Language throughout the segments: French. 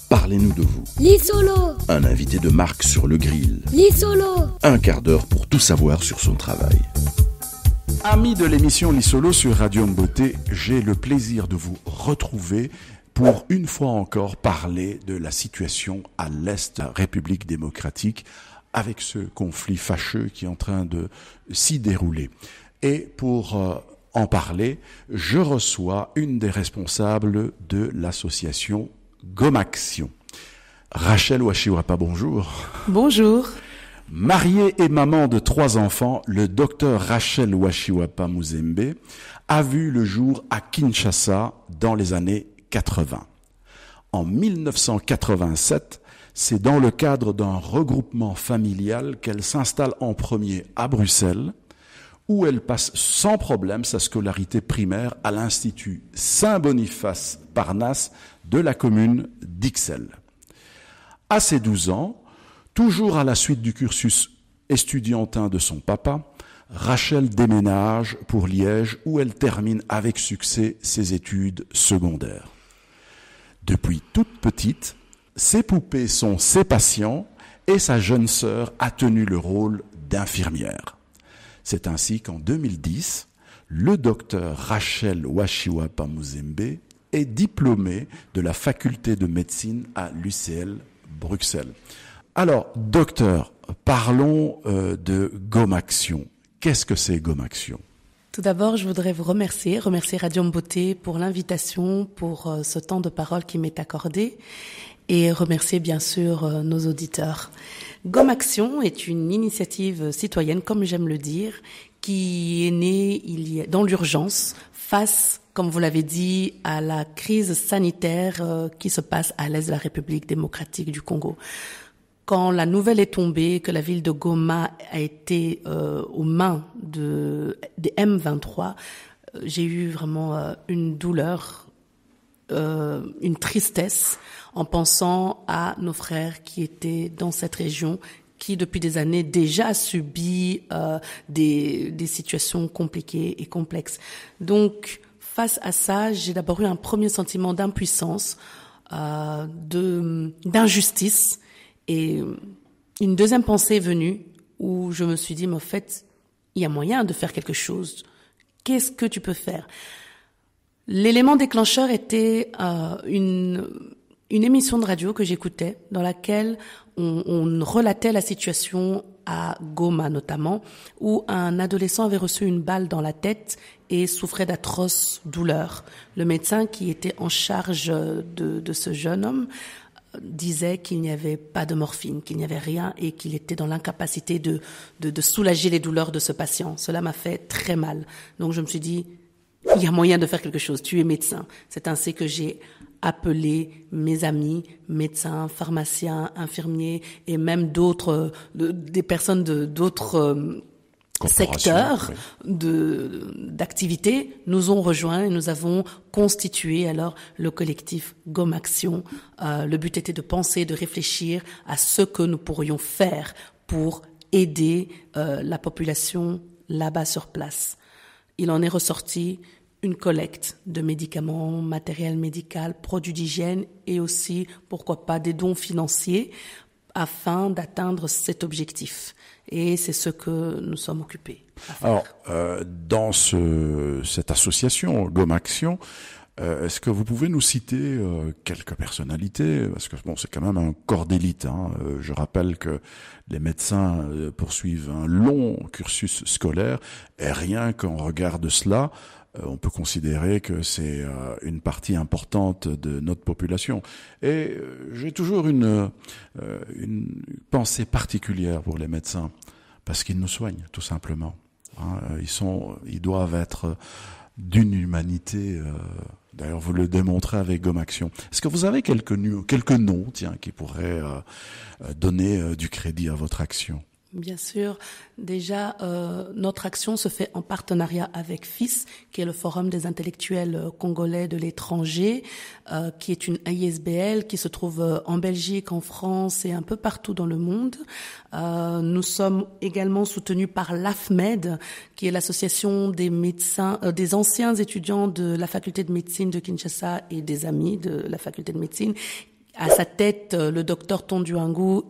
Parlez-nous de vous. Lisolo. Un invité de marque sur le grill. Lisolo. Un quart d'heure pour tout savoir sur son travail. Amis de l'émission Lisolo sur Radio Mboté, j'ai le plaisir de vous retrouver pour une fois encore parler de la situation à l'Est de la République démocratique avec ce conflit fâcheux qui est en train de s'y dérouler. Et pour en parler, je reçois une des responsables de l'association Gomaction. Rachel Washiwapa, bonjour. Bonjour. Mariée et maman de 3 enfants, le docteur Rachel Washiwapa Muzembe a vu le jour à Kinshasa dans les années 80. En 1987, c'est dans le cadre d'un regroupement familial qu'elle s'installe en premier à Bruxelles, où elle passe sans problème sa scolarité primaire à l'Institut Saint-Boniface Parnasse de la commune d'Ixelles. À ses 12 ans, toujours à la suite du cursus estudiantin de son papa, Rachel déménage pour Liège où elle termine avec succès ses études secondaires. Depuis toute petite, ses poupées sont ses patients et sa jeune sœur a tenu le rôle d'infirmière. C'est ainsi qu'en 2010, le docteur Rachel Washiwapa Muzembe est diplômé de la faculté de médecine à l'UCL Bruxelles. Alors, docteur, parlons de Gomaction. Qu'est-ce que c'est Gomaction ? Tout d'abord, je voudrais vous remercier Radio Mboté pour l'invitation, pour ce temps de parole qui m'est accordé et remercier bien sûr nos auditeurs. Gomaction est une initiative citoyenne, comme j'aime le dire, qui est née dans l'urgence face, comme vous l'avez dit, à la crise sanitaire qui se passe à l'est de la République démocratique du Congo. Quand la nouvelle est tombée que la ville de Goma a été aux mains des M23, j'ai eu vraiment une douleur, une tristesse en pensant à nos frères qui étaient dans cette région, qui depuis des années déjà subi des situations compliquées et complexes. Donc, face à ça, j'ai d'abord eu un premier sentiment d'impuissance, d'injustice. Et une deuxième pensée est venue où je me suis dit, mais en fait, il y a moyen de faire quelque chose. Qu'est-ce que tu peux faire ? L'élément déclencheur était une émission de radio que j'écoutais dans laquelle on relatait la situation à Goma notamment, où un adolescent avait reçu une balle dans la tête et souffrait d'atroces douleurs. Le médecin qui était en charge de ce jeune homme disait qu'il n'y avait pas de morphine, qu'il n'y avait rien et qu'il était dans l'incapacité de soulager les douleurs de ce patient. Cela m'a fait très mal. Donc je me suis dit, il y a moyen de faire quelque chose, tu es médecin. C'est ainsi que j'ai appelé mes amis, médecins, pharmaciens, infirmiers et même des personnes d'autres secteurs d'activité nous ont rejoints et nous avons constitué alors le collectif Gomaction. Le but était de penser, de réfléchir à ce que nous pourrions faire pour aider la population là-bas sur place. Il en est ressorti une collecte de médicaments, matériel médical, produits d'hygiène et aussi, pourquoi pas, des dons financiers afin d'atteindre cet objectif. Et c'est ce que nous sommes occupés à faire. Alors, dans cette association Gomaction, est-ce que vous pouvez nous citer quelques personnalités ? Parce que bon, c'est quand même un corps d'élite. Hein. Je rappelle que les médecins poursuivent un long cursus scolaire et rien qu'en regard de cela, on peut considérer que c'est une partie importante de notre population. Et j'ai toujours une pensée particulière pour les médecins, parce qu'ils nous soignent, tout simplement. Hein, ils doivent être d'une humanité. D'ailleurs, vous le démontrez avec Gomaction. Est-ce que vous avez quelques noms, qui pourraient donner du crédit à votre action ? Bien sûr. Déjà, notre action se fait en partenariat avec FIS, qui est le Forum des intellectuels congolais de l'étranger, qui est une ISBL qui se trouve en Belgique, en France et un peu partout dans le monde. Nous sommes également soutenus par l'AFMED, qui est l'association des médecins, des anciens étudiants de la faculté de médecine de Kinshasa et des amis de la faculté de médecine, À sa tête, le docteur Tonduangu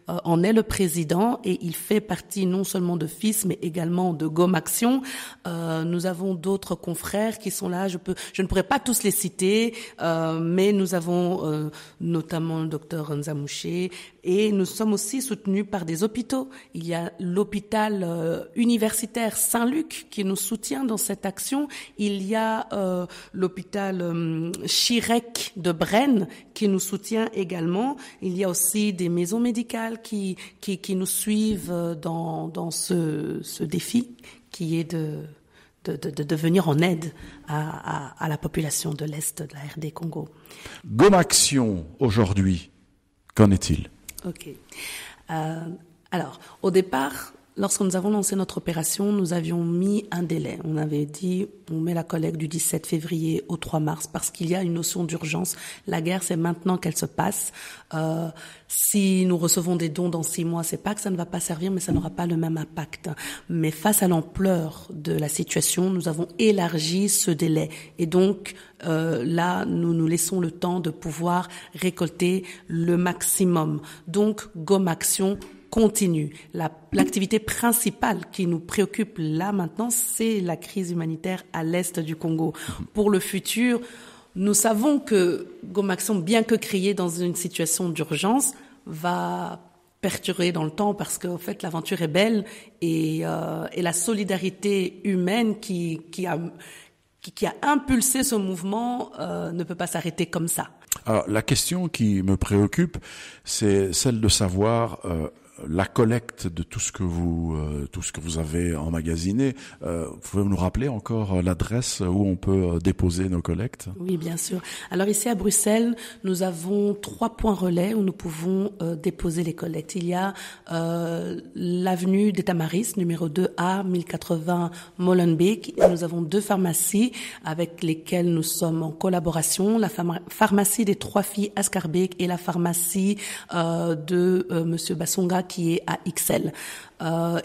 en est le président et il fait partie non seulement de FIS mais également de GOMAction. Nous avons d'autres confrères qui sont là. Je ne pourrais pas tous les citer, mais nous avons notamment le docteur Nzamouché et nous sommes aussi soutenus par des hôpitaux. Il y a l'hôpital universitaire Saint-Luc qui nous soutient dans cette action. Il y a l'hôpital Chirec de Brenne qui nous soutient également. Il y a aussi des maisons médicales qui nous suivent dans ce défi qui est de venir en aide à la population de l'Est de la RD Congo. GOMAction, aujourd'hui, qu'en est-il? Ok. Alors, au départ, lorsque nous avons lancé notre opération, nous avions mis un délai. On avait dit, on met la collecte du 17 février au 3 mars parce qu'il y a une notion d'urgence. La guerre, c'est maintenant qu'elle se passe. Si nous recevons des dons dans 6 mois, c'est pas que ça ne va pas servir, mais ça n'aura pas le même impact. Mais face à l'ampleur de la situation, nous avons élargi ce délai. Et donc, là, nous nous laissons le temps de pouvoir récolter le maximum. Donc, GOMAction continue. L'activité principale qui nous préoccupe là maintenant, c'est la crise humanitaire à l'est du Congo. Pour le futur, nous savons que GOMAction, bien que créée dans une situation d'urgence, va perdurer dans le temps parce qu'en fait l'aventure est belle et la solidarité humaine qui a impulsé ce mouvement ne peut pas s'arrêter comme ça. Alors la question qui me préoccupe, c'est celle de savoir la collecte de tout ce que vous avez emmagasiné. Vous pouvez nous rappeler encore l'adresse où on peut déposer nos collectes? Oui, bien sûr. Alors ici à Bruxelles, nous avons 3 points relais où nous pouvons déposer les collectes. Il y a l'avenue des Tamaris, numéro 2A, 1080 Molenbeek. Nous avons 2 pharmacies avec lesquelles nous sommes en collaboration. La pharmacie des 3 filles à Scarbeck et la pharmacie de Monsieur Bassonga qui est à XL.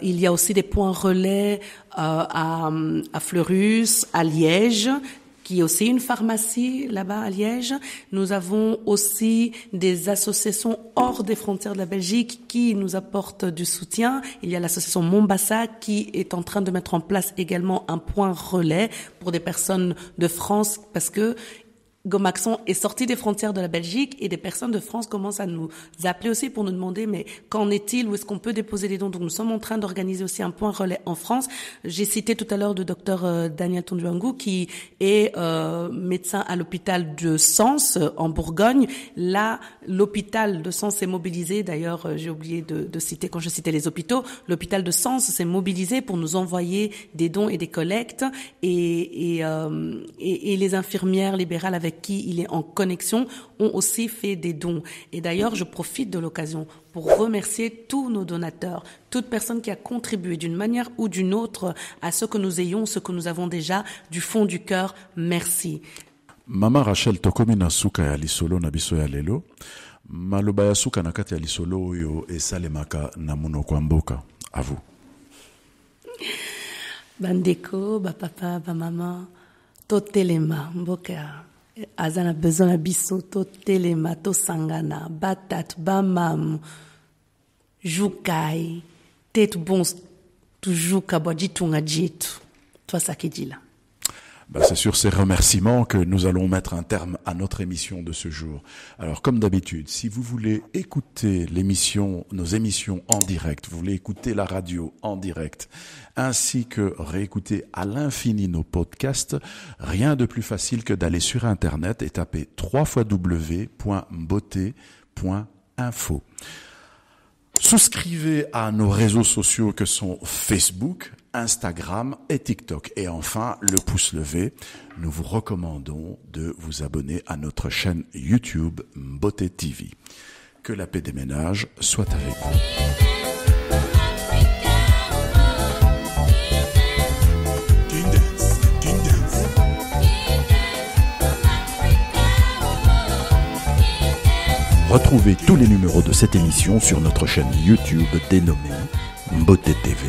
Il y a aussi des points relais à Fleurus, à Liège, qui est aussi une pharmacie là-bas à Liège. Nous avons aussi des associations hors des frontières de la Belgique qui nous apportent du soutien. Il y a l'association Mombasa qui est en train de mettre en place également un point relais pour des personnes de France parce que GOMAction est sorti des frontières de la Belgique et des personnes de France commencent à nous appeler aussi pour nous demander mais qu'en est-il, où est-ce qu'on peut déposer les dons? Donc nous sommes en train d'organiser aussi un point relais en France. J'ai cité tout à l'heure le docteur Daniel Tonduangu qui est médecin à l'hôpital de Sens en Bourgogne. Là, l'hôpital de Sens s'est mobilisé. D'ailleurs, j'ai oublié de citer quand je citais les hôpitaux. L'hôpital de Sens s'est mobilisé pour nous envoyer des dons et des collectes et les infirmières libérales avec qui il est en connexion ont aussi fait des dons. Et d'ailleurs, je profite de l'occasion pour remercier tous nos donateurs, toute personne qui a contribué d'une manière ou d'une autre à ce que nous ayons, ce que nous avons déjà, du fond du cœur. Merci. Mama Rachel tokomi na suka ya lisolo na biso ya lelo. Maloba ya suka na kati ya lisolo oyo esalemaka na monoko ya mboka. À vous. Bandeko, papa, maman, totelema mboka. Azana besoin na biso to telema to sangana batat bamam jukai tet bon toujours kabwaji tunga jitu toi ça qui dit là. C'est sur ces remerciements que nous allons mettre un terme à notre émission de ce jour. Alors, comme d'habitude, si vous voulez écouter nos émissions en direct, vous voulez écouter la radio en direct, ainsi que réécouter à l'infini nos podcasts, rien de plus facile que d'aller sur Internet et taper www.mbote.info. Souscrivez à nos réseaux sociaux que sont Facebook, Instagram et TikTok. Et enfin, le pouce levé, nous vous recommandons de vous abonner à notre chaîne YouTube Mbote TV. Que la paix des ménages soit avec vous. Retrouvez tous les numéros de cette émission sur notre chaîne YouTube dénommée Mbote TV.